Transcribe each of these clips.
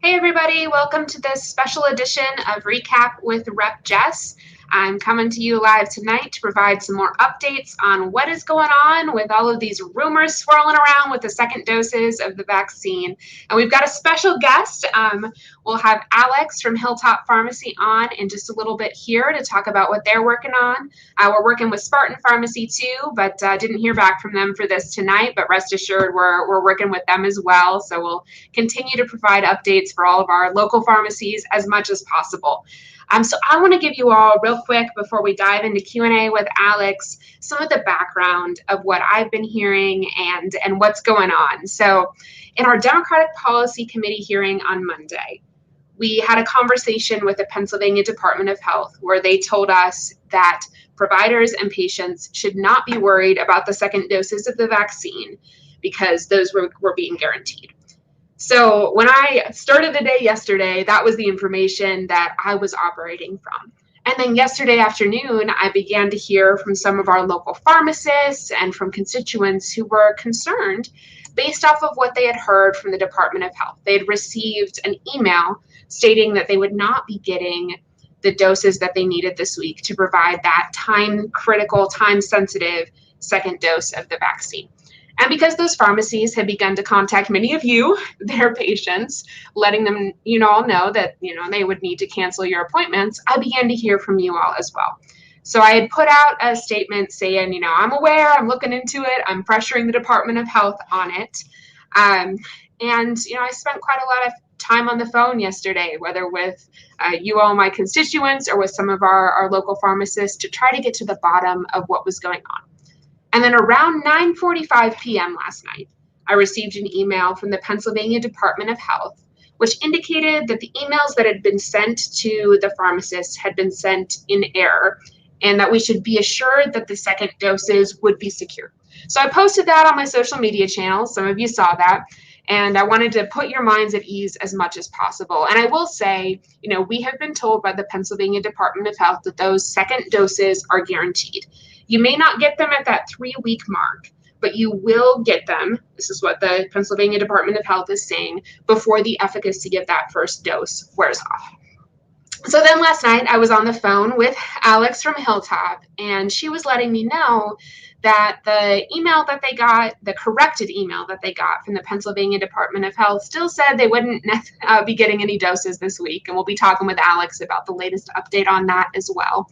Hey everybody, welcome to this special edition of Recap with Rep Jess. I'm coming to you live tonight to provide some more updates on what is going on with all of these rumors swirling around with the second doses of the vaccine. And we've got a special guest. We'll have Alex from Hilltop Pharmacy on in just a little bit here to talk about what they're working on. We're working with Spartan Pharmacy too, but didn't hear back from them for this tonight, but rest assured we're working with them as well. So we'll continue to provide updates for all of our local pharmacies as much as possible. So I want to give you all real quick before we dive into Q&A with Alex, some of the background of what I've been hearing and what's going on. So in our Democratic Policy Committee hearing on Monday, we had a conversation with the Pennsylvania Department of Health where they told us that providers and patients should not be worried about the second doses of the vaccine because those were being guaranteed. So when I started the day yesterday, that was the information that I was operating from. And then yesterday afternoon, I began to hear from some of our local pharmacists and from constituents who were concerned based off of what they had heard from the Department of Health. They had received an email stating that they would not be getting the doses that they needed this week to provide that time-critical, time-sensitive second dose of the vaccine. And because those pharmacies had begun to contact many of you, their patients, letting them, all know that, they would need to cancel your appointments, I began to hear from you all as well. So I had put out a statement saying, I'm aware, I'm looking into it, I'm pressuring the Department of Health on it. And I spent quite a lot of time on the phone yesterday, whether with you all, my constituents, or with some of our local pharmacists to try to get to the bottom of what was going on. And then around 9:45 p.m. last night, I received an email from the Pennsylvania Department of Health, which indicated that the emails that had been sent to the pharmacists had been sent in error, and that we should be assured that the second doses would be secure. So I posted that on my social media channels. Some of you saw that. And I wanted to put your minds at ease as much as possible. And I will say, we have been told by the Pennsylvania Department of Health that those second doses are guaranteed. You may not get them at that 3-week mark, but you will get them. This is what the Pennsylvania Department of Health is saying before the efficacy of that first dose wears off. So then last night I was on the phone with Alex from Hilltop, and she was letting me know that the email that they got, the corrected email that they got from the Pennsylvania Department of Health, still said they wouldn't be getting any doses this week. And we'll be talking with Alex about the latest update on that as well.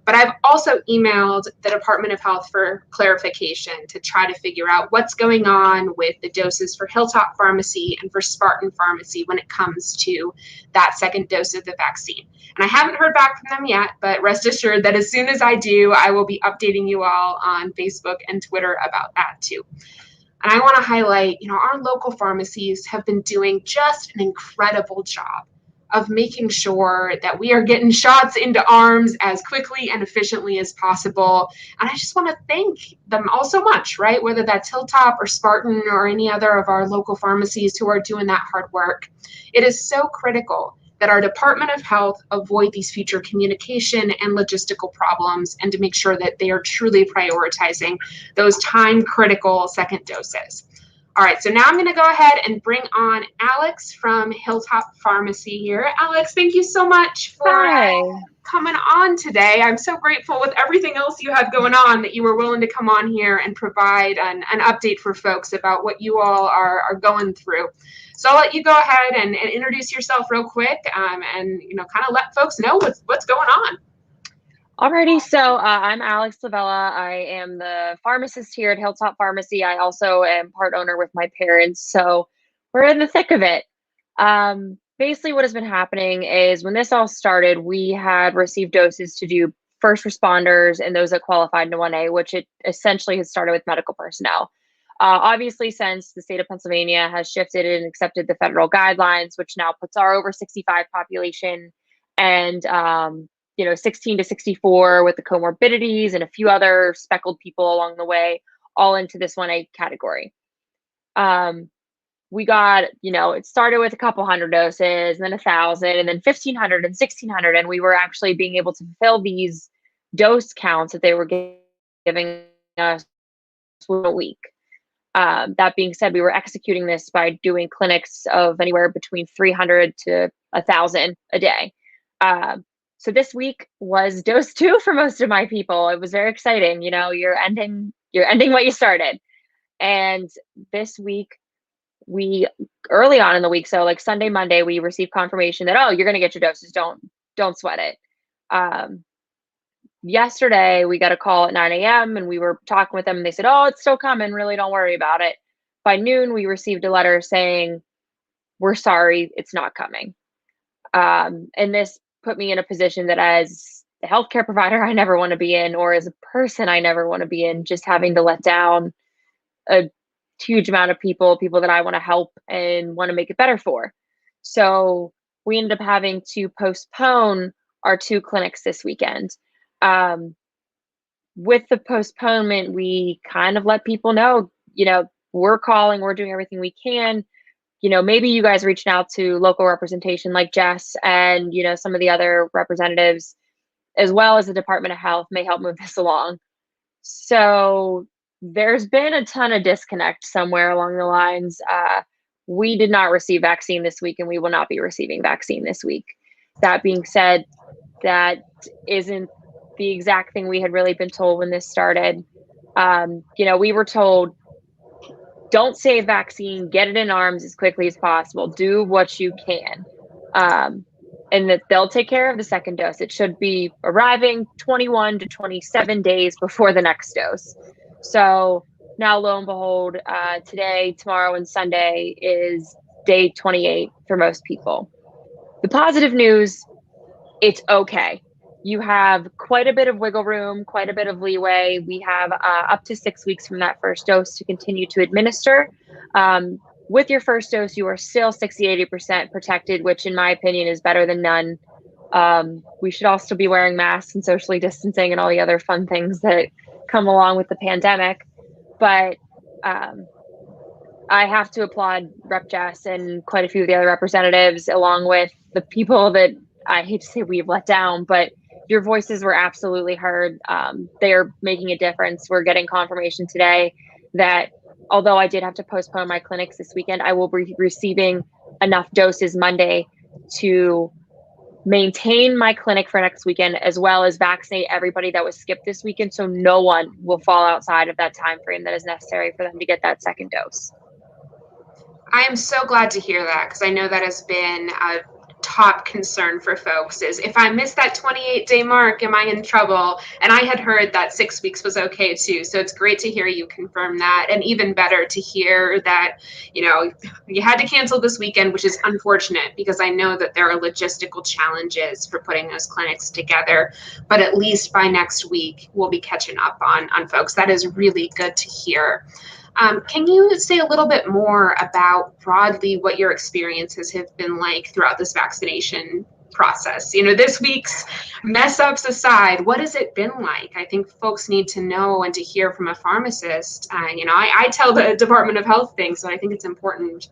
But I've also emailed the Department of Health for clarification to try to figure out what's going on with the doses for Hilltop Pharmacy and for Spartan Pharmacy when it comes to that second dose of the vaccine. And I haven't heard back from them yet, but rest assured that as soon as I do, I will be updating you all on Facebook and Twitter about that too. And I want to highlight, our local pharmacies have been doing just an incredible job of making sure that we are getting shots into arms as quickly and efficiently as possible. And I just want to thank them all so much, right? Whether that's Hilltop or Spartan or any other of our local pharmacies who are doing that hard work. It is so critical that our Department of Health avoid these future communication and logistical problems and to make sure that they are truly prioritizing those time-critical second doses. All right, so now I'm going to go ahead and bring on Alex from Hilltop Pharmacy here. Alex, thank you so much for coming on today. I'm so grateful with everything else you have going on that you were willing to come on here and provide an update for folks about what you all are going through. So I'll let you go ahead and introduce yourself real quick and kind of let folks know what's going on. Alrighty, so I'm Alex Lavella. I am the pharmacist here at Hilltop Pharmacy. I also am part owner with my parents, so we're in the thick of it. Basically, what has been happening is when this all started, we had received doses to do first responders and those that qualified into 1A, which it essentially has started with medical personnel. Obviously, since the state of Pennsylvania has shifted and accepted the federal guidelines, which now puts our over 65 population and 16 to 64 with the comorbidities and a few other speckled people along the way, all into this 1A category. We got, it started with a couple hundred doses, and then 1,000, and then 1,500 and 1,600, and we were actually being able to fulfill these dose counts that they were giving us a week. That being said, we were executing this by doing clinics of anywhere between 300 to 1,000 a day. So this week was dose 2 for most of my people. It was very exciting. You're ending what you started. And this week, we early on in the week, so like Sunday, Monday, we received confirmation that, oh, you're going to get your doses. Don't sweat it. Yesterday, we got a call at 9 a.m. and we were talking with them, and they said, oh, it's still coming. Really, don't worry about it. By noon, we received a letter saying, we're sorry, it's not coming. And this put me in a position that, as the healthcare provider, I never want to be in, or as a person, I never want to be in, just having to let down a huge amount of people that I want to help and want to make it better for. So we ended up having to postpone our 2 clinics this weekend. With the postponement, we kind of let people know, we're calling, we're doing everything we can. Maybe you guys reached out to local representation like Jess and, some of the other representatives, as well as the Department of Health, may help move this along. So there's been a ton of disconnect somewhere along the lines. We did not receive vaccine this week, and we will not be receiving vaccine this week. That being said, that isn't the exact thing we had really been told when this started. We were told, don't save vaccine, get it in arms as quickly as possible, do what you can. And that they'll take care of the second dose. It should be arriving 21 to 27 days before the next dose. So now, lo and behold, today, tomorrow, and Sunday is day 28 for most people. The positive news, it's okay. You have quite a bit of wiggle room, quite a bit of leeway. We have up to 6 weeks from that first dose to continue to administer. With your first dose, you are still 60-80% protected, which in my opinion is better than none. We should all still be wearing masks and socially distancing and all the other fun things that come along with the pandemic. But I have to applaud Rep. Jess and quite a few of the other representatives, along with the people that I hate to say we've let down, but your voices were absolutely heard. They are making a difference. We're getting confirmation today that although I did have to postpone my clinics this weekend, I will be receiving enough doses Monday to maintain my clinic for next weekend, as well as vaccinate everybody that was skipped this weekend, so no one will fall outside of that time frame that is necessary for them to get that second dose. I am so glad to hear that, because I know that has been a top concern for folks, is if I miss that 28-day mark, am I in trouble? And I had heard that 6 weeks was okay too. So it's great to hear you confirm that, and even better to hear that, you had to cancel this weekend, which is unfortunate, because I know that there are logistical challenges for putting those clinics together. But at least by next week, we'll be catching up on folks. That is really good to hear. Can you say a little bit more about broadly what your experiences have been like throughout this vaccination process? This week's mess ups aside, what has it been like? I think folks need to know and to hear from a pharmacist. I tell the Department of Health things, so I think it's important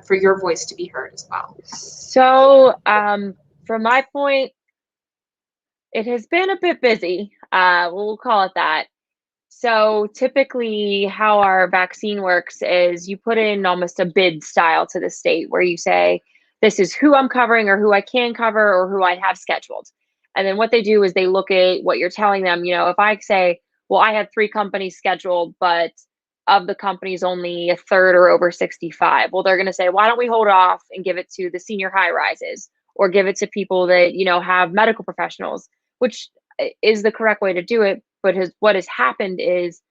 for your voice to be heard as well. So from my point, it has been a bit busy. We'll call it that. So typically how our vaccine works is you put in almost a bid style to the state where you say, this is who I'm covering or who I can cover or who I have scheduled. And then what they do is they look at what you're telling them. If I say, well, I have 3 companies scheduled, but of the companies, only a third are over 65. Well, they're going to say, why don't we hold off and give it to the senior high rises, or give it to people that, have medical professionals, which is the correct way to do it. But what has happened is,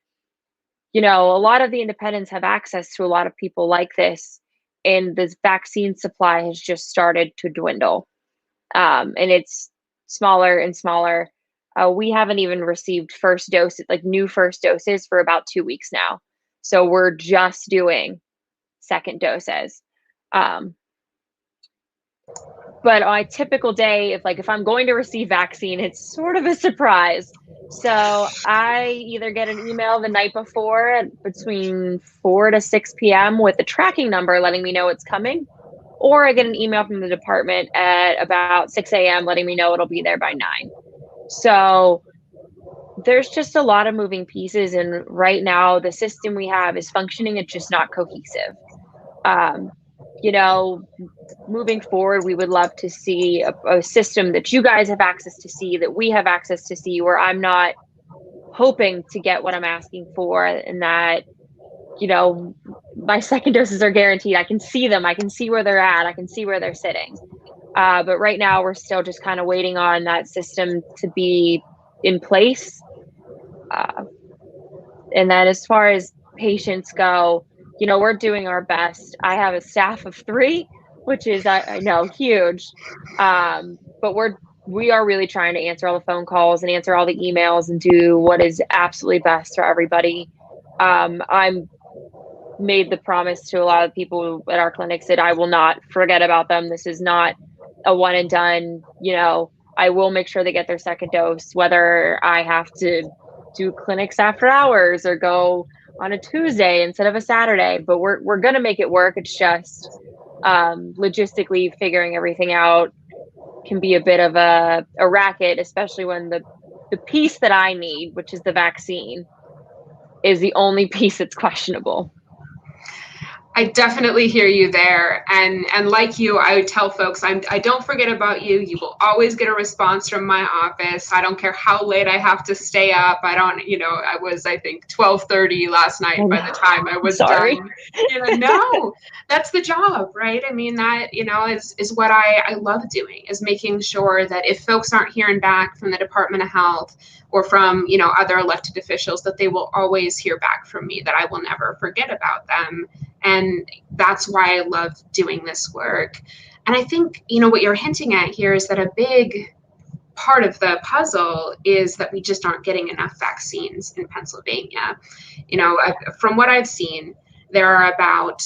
a lot of the independents have access to a lot of people like this, and this vaccine supply has just started to dwindle. And it's smaller and smaller. We haven't even received first doses, like new first doses, for about 2 weeks now. So we're just doing second doses. But on a typical day, if I'm going to receive vaccine, it's sort of a surprise. So I either get an email the night before at between 4 to 6 p.m. with a tracking number letting me know it's coming, or I get an email from the department at about 6 a.m. letting me know it'll be there by 9. So there's just a lot of moving pieces, and right now the system we have is functioning, it's just not cohesive. Um, you know, moving forward, we would love to see a system that you guys have access to see, that we have access to see, where I'm not hoping to get what I'm asking for, and that, you know, my second doses are guaranteed. I can see them, I can see where they're at, I can see where they're sitting. But right now, we're still just kind of waiting on that system to be in place. Uh, and then as far as patients go, we're doing our best. I have a staff of 3, which is, I know, huge. But we are really trying to answer all the phone calls and answer all the emails and do what is absolutely best for everybody. I'm made the promise to a lot of people at our clinics that I will not forget about them. This is not a one and done. I will make sure they get their second dose, whether I have to do clinics after hours or go on a Tuesday instead of a Saturday. But we're gonna make it work. It's just logistically figuring everything out can be a bit of a racket, especially when the piece that I need, which is the vaccine, is the only piece that's questionable. I definitely hear you there. And like you, I would tell folks, I don't forget about you. You will always get a response from my office. I don't care how late I have to stay up. I don't, I was, I think, 12:30 last night by the time I I'm was sorry. done. No, that's the job, right? I mean, that, is what I love doing, is making sure that if folks aren't hearing back from the Department of Health or from, other elected officials, that they will always hear back from me, that I will never forget about them. And that's why I love doing this work. And I think, what you're hinting at here is that a big part of the puzzle is that we just aren't getting enough vaccines in Pennsylvania. From what I've seen, there are about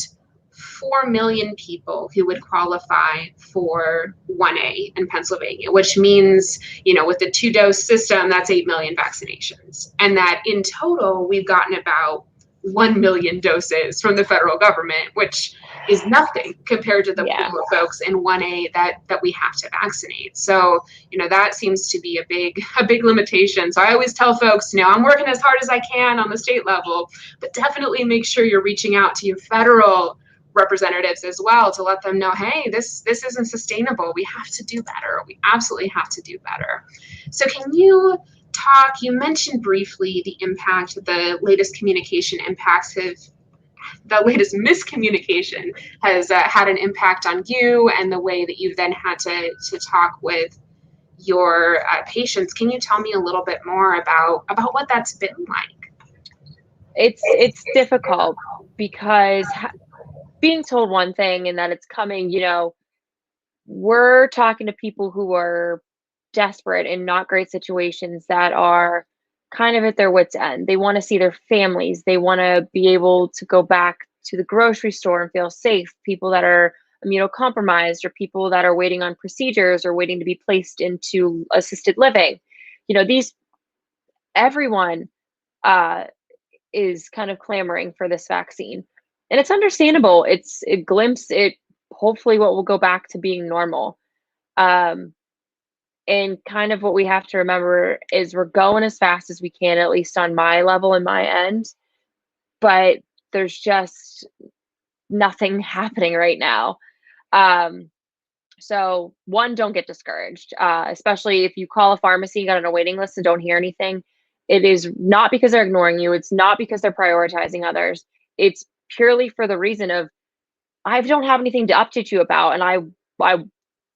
4 million people who would qualify for 1A in Pennsylvania, which means, with the 2-dose system, that's 8 million vaccinations. And that in total, we've gotten about 1 million doses from the federal government, which is nothing compared to the Yeah. pool of folks in 1A that we have to vaccinate. So, that seems to be a big limitation. So I always tell folks, I'm working as hard as I can on the state level, but definitely make sure you're reaching out to your federal representatives as well to let them know, hey, this isn't sustainable. We have to do better. We absolutely have to do better. So can you talk, you mentioned briefly the impact the latest communication impacts have, the latest miscommunication has had an impact on you and the way that you've then had to talk with your patients. Can you tell me a little bit more about what that's been like? It's difficult because being told one thing and that it's coming, we're talking to people who are desperate in not great situations, that are kind of at their wits' end. They want to see their families. They want to be able to go back to the grocery store and feel safe. People that are immunocompromised, or people that are waiting on procedures or waiting to be placed into assisted living. These everyone uh, is kind of clamoring for this vaccine. And it's understandable. It glimpse it hopefully what will go back to being normal. Um, and kind of what we have to remember is we're going as fast as we can, at least on my level and my end. But there's just nothing happening right now. Um, so one, don't get discouraged, especially if you call a pharmacy and got on a waiting list and don't hear anything. It is not because they're ignoring you. It's not because they're prioritizing others. It's purely for the reason of, I don't have anything to update you about. And I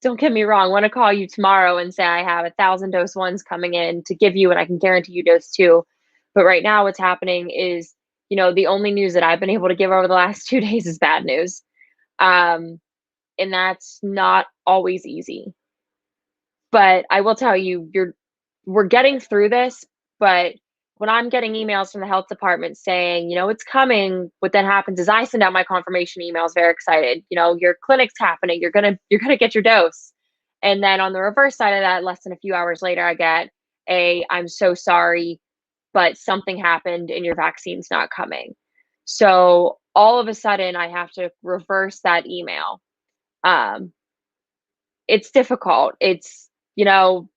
don't get me wrong, want to call you tomorrow and say I have 1,000 dose ones coming in to give you, and I can guarantee you dose 2. But right now what's happening is, the only news that I've been able to give over the last 2 days is bad news. And that's not always easy. But I will tell you, we're getting through this. But when I'm getting emails from the health department saying, it's coming, what then happens is I send out my confirmation emails very excited. Your clinic's happening. You're gonna get your dose. And then on the reverse side of that, less than a few hours later, I get I'm so sorry, but something happened and your vaccine's not coming. So all of a sudden I have to reverse that email. Um, it's difficult. It's,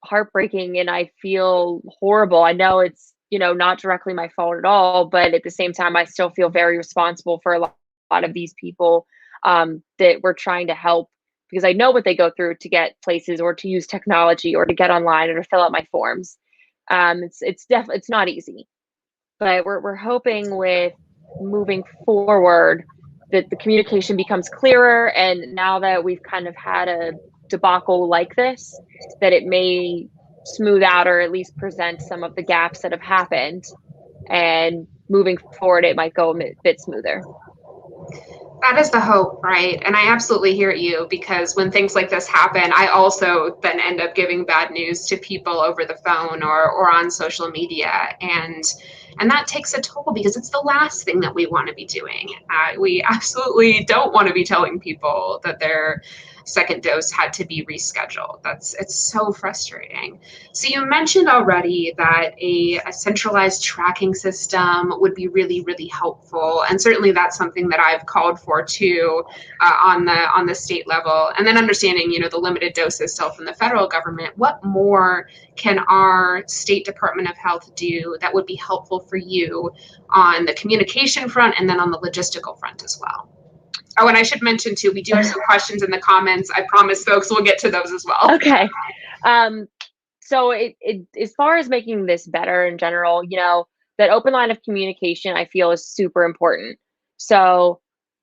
heartbreaking, and I feel horrible. I know it's not directly my fault at all, but at the same time, I still feel very responsible for a lot of these people that we're trying to help because I know what they go through to get places or to use technology or to get online or to fill out my forms. It's not easy, but we're hoping with moving forward that the communication becomes clearer. And now that we've kind of had a debacle like this, that it may smooth out or at least present some of the gaps that have happened. And moving forward, it might go a bit smoother. That is the hope, right? And I absolutely hear you because when things like this happen, I also then end up giving bad news to people over the phone or on social media. And that takes a toll because it's the last thing that we want to be doing. We absolutely don't want to be telling people that their second dose had to be rescheduled. It's so frustrating. So you mentioned already that a centralized tracking system would be really, really helpful, and certainly that's something that I've called for too on the state level. And then understanding, the limited doses still from the federal government. What more can our state Department of Health do that would be helpful for you on the communication front and then on the logistical front as well? Oh, and I should mention too, we do have some questions in the comments. I promise folks we'll get to those as well. Okay. So as far as making this better in general, that open line of communication I feel is super important. So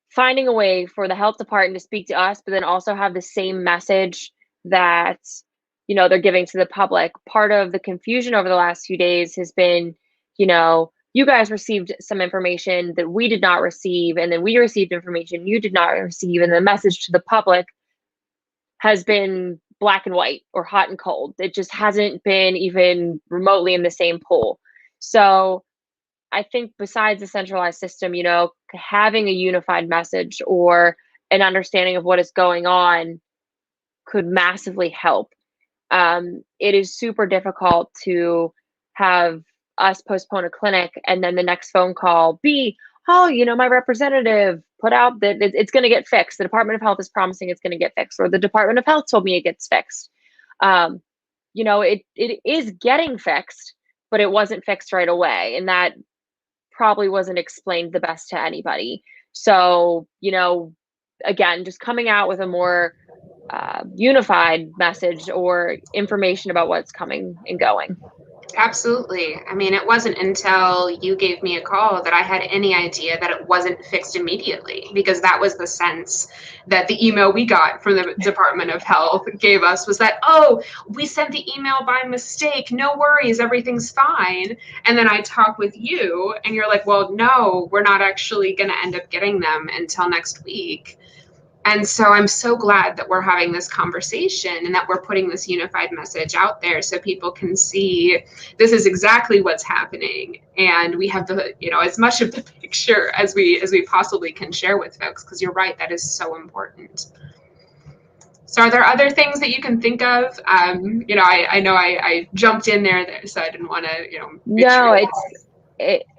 finding a way for the health department to speak to us, but then also have the same message that, they're giving to the public. Part of the confusion over the last few days has been, you guys received some information that we did not receive, and then we received information you did not receive, and the message to the public has been black and white or hot and cold. It just hasn't been even remotely in the same pool. So I think besides the centralized system, having a unified message or an understanding of what is going on could massively help. It is super difficult to have us postpone a clinic and then the next phone call be, oh, my representative put out that it's going to get fixed. The Department of Health is promising it's going to get fixed, or the Department of Health told me it gets fixed. It is getting fixed, but it wasn't fixed right away. And that probably wasn't explained the best to anybody. So, again, just coming out with a more unified message or information about what's coming and going. Absolutely. I mean, it wasn't until you gave me a call that I had any idea that it wasn't fixed immediately, because that was the sense that the email we got from the Department of Health gave us, was that, oh, we sent the email by mistake. No worries. Everything's fine. And then I talk with you and you're like, well, no, we're not actually going to end up getting them until next week. And so I'm so glad that we're having this conversation and that we're putting this unified message out there so people can see this is exactly what's happening. And we have the, as much of the picture as we possibly can share with folks, because you're right, that is so important. So are there other things that you can think of? I know I jumped in there, so I didn't want to, No,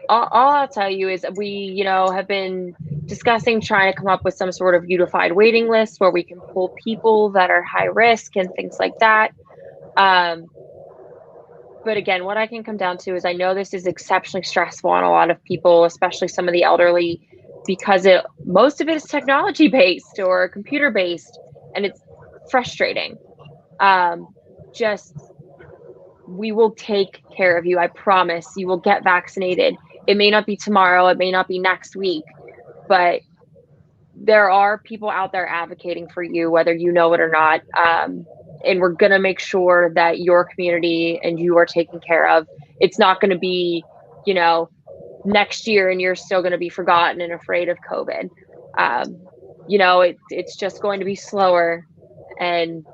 all I'll tell you is we, have been discussing trying to come up with some sort of unified waiting list where we can pull people that are high risk and things like that. But again, what I can come down to is I know this is exceptionally stressful on a lot of people, especially some of the elderly, because most of it is technology based or computer based, and it's frustrating. We will take care of you. I promise you will get vaccinated. It may not be tomorrow. It may not be next week, but there are people out there advocating for you, whether you know it or not. And we're going to make sure that your community and you are taken care of. It's not going to be, next year and you're still going to be forgotten and afraid of COVID. It's just going to be slower and,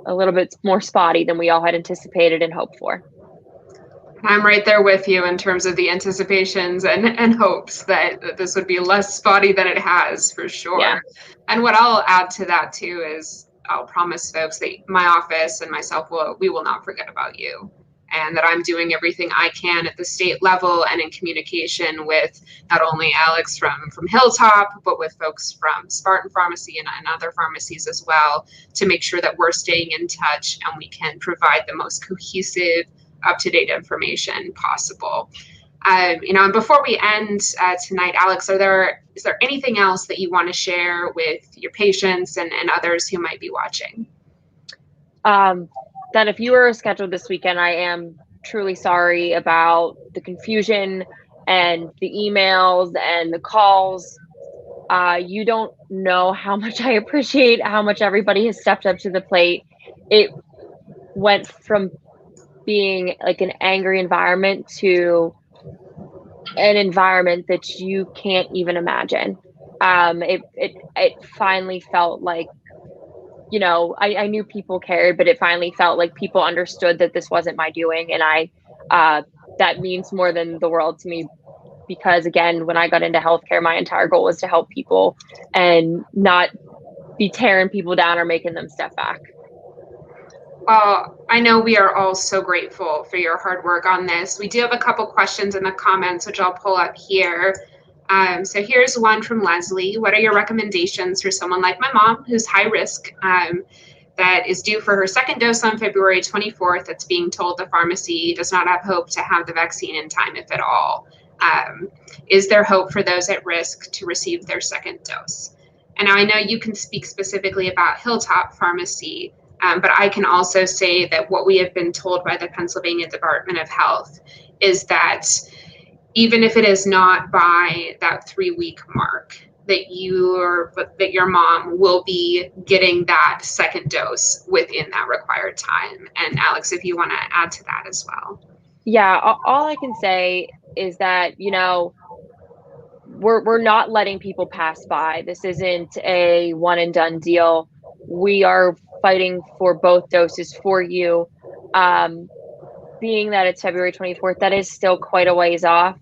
a little bit more spotty than we all had anticipated and hoped for. I'm right there with you in terms of the anticipations and hopes that this would be less spotty than it has, for sure. Yeah. And what I'll add to that too is I'll promise folks that my office and myself we will not forget about you, and that I'm doing everything I can at the state level and in communication with not only Alex from Hilltop, but with folks from Spartan Pharmacy and other pharmacies as well, to make sure that we're staying in touch and we can provide the most cohesive, up-to-date information possible. And before we end tonight, Alex, is there anything else that you want to share with your patients and others who might be watching? That if you were scheduled this weekend, I am truly sorry about the confusion and the emails and the calls. You don't know how much I appreciate how much everybody has stepped up to the plate. It went from being like an angry environment to an environment that you can't even imagine. It finally felt like, I knew people cared, but it finally felt like people understood that this wasn't my doing, and that means more than the world to me, because again, when I got into healthcare, my entire goal was to help people and not be tearing people down or making them step back. Well, I know we are all so grateful for your hard work on this. We do have a couple questions in the comments, which I'll pull up here. So here's one from Leslie. What are your recommendations for someone like my mom, who's high risk, that is due for her second dose on February 24th, that's being told the pharmacy does not have hope to have the vaccine in time, if at all? Is there hope for those at risk to receive their second dose? And now I know you can speak specifically about Hilltop Pharmacy, but I can also say that what we have been told by the Pennsylvania Department of Health is that even if it is not by that 3-week mark, that your mom will be getting that second dose within that required time. And Alex, if you want to add to that as well. Yeah, all I can say is that, we're not letting people pass by. This isn't a one and done deal. We are fighting for both doses for you. Being that it's February 24th, that is still quite a ways off.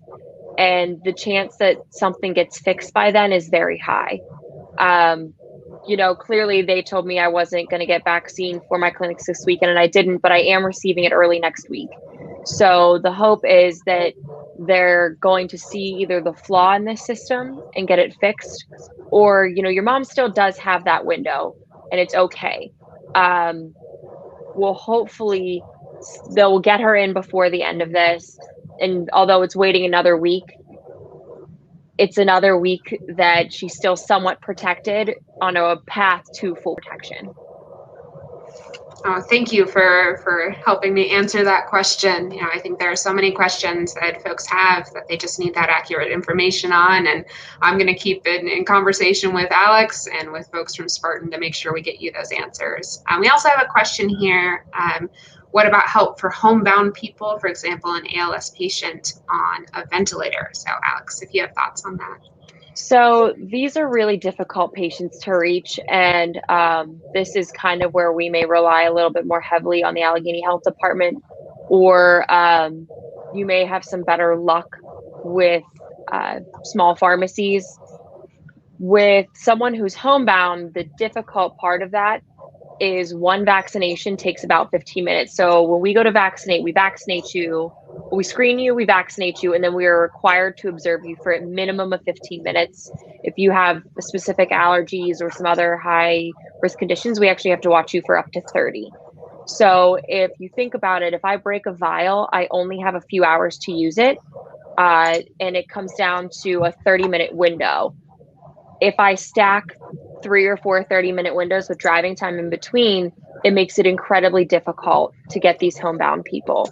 And the chance that something gets fixed by then is very high. Clearly they told me I wasn't going to get vaccine for my clinics this weekend, and I didn't, but I am receiving it early next week. So the hope is that they're going to see either the flaw in this system and get it fixed, or, your mom still does have that window and it's okay. Well, hopefully they'll get her in before the end of this. And although it's waiting another week, it's another week that she's still somewhat protected on a path to full protection. Oh, thank you for helping me answer that question. I think there are so many questions that folks have that they just need that accurate information on. And I'm going to keep in conversation with Alex and with folks from Spartan to make sure we get you those answers. We also have a question here. What about help for homebound people, for example, an ALS patient on a ventilator? So Alex, if you have thoughts on that. So these are really difficult patients to reach, and this is kind of where we may rely a little bit more heavily on the Allegheny Health Department, or you may have some better luck with small pharmacies. With someone who's homebound, the difficult part of that is one vaccination takes about 15 minutes. So when we go to vaccinate, we vaccinate you, we screen you, we vaccinate you, and then we are required to observe you for a minimum of 15 minutes. If you have specific allergies or some other high risk conditions, we actually have to watch you for up to 30. So if you think about it, if I break a vial, I only have a few hours to use it, and it comes down to a 30-minute window. If I stack 3 or 4 30-minute windows with driving time in between, it makes it incredibly difficult to get these homebound people,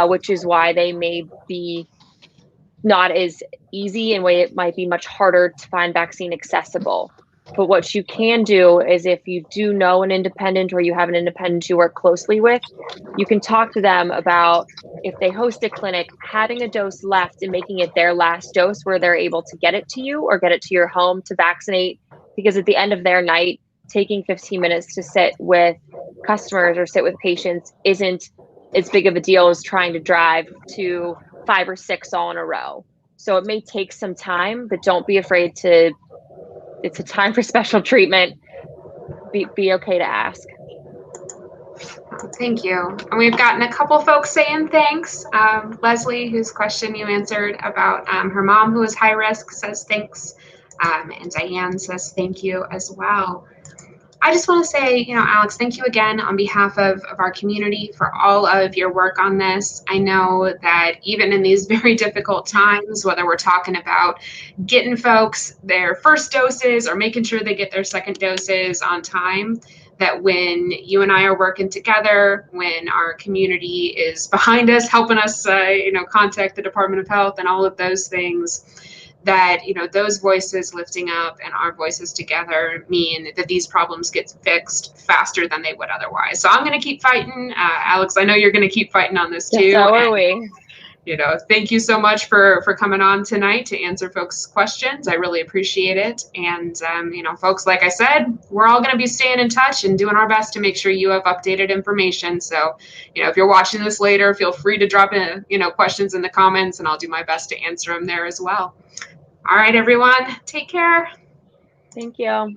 which is why they may be not as easy, and way it might be much harder to find vaccine accessible. But what you can do is, if you do know an independent or you have an independent you work closely with, you can talk to them about, if they host a clinic, having a dose left and making it their last dose where they're able to get it to you or get it to your home to vaccinate. Because at the end of their night, taking 15 minutes to sit with customers or sit with patients isn't as big of a deal as trying to drive to 5 or 6 all in a row. So it may take some time, but don't be afraid to, it's a time for special treatment. Be okay to ask. Thank you. And we've gotten a couple folks saying thanks. Leslie, whose question you answered about her mom who is high risk, says thanks. And Diane says thank you as well. I just want to say, Alex, thank you again on behalf of our community for all of your work on this. I know that even in these very difficult times, whether we're talking about getting folks their first doses or making sure they get their second doses on time, that when you and I are working together, when our community is behind us, helping us, contact the Department of Health and all of those things, that those voices lifting up and our voices together mean that these problems get fixed faster than they would otherwise. So I'm going to keep fighting. Alex, I know you're going to keep fighting on this too. Yes, so are we. Thank you so much for coming on tonight to answer folks' questions. I really appreciate it. And folks, like I said, we're all going to be staying in touch and doing our best to make sure you have updated information. So if you're watching this later, feel free to drop in questions in the comments, and I'll do my best to answer them there as well. All right, everyone, take care. Thank you.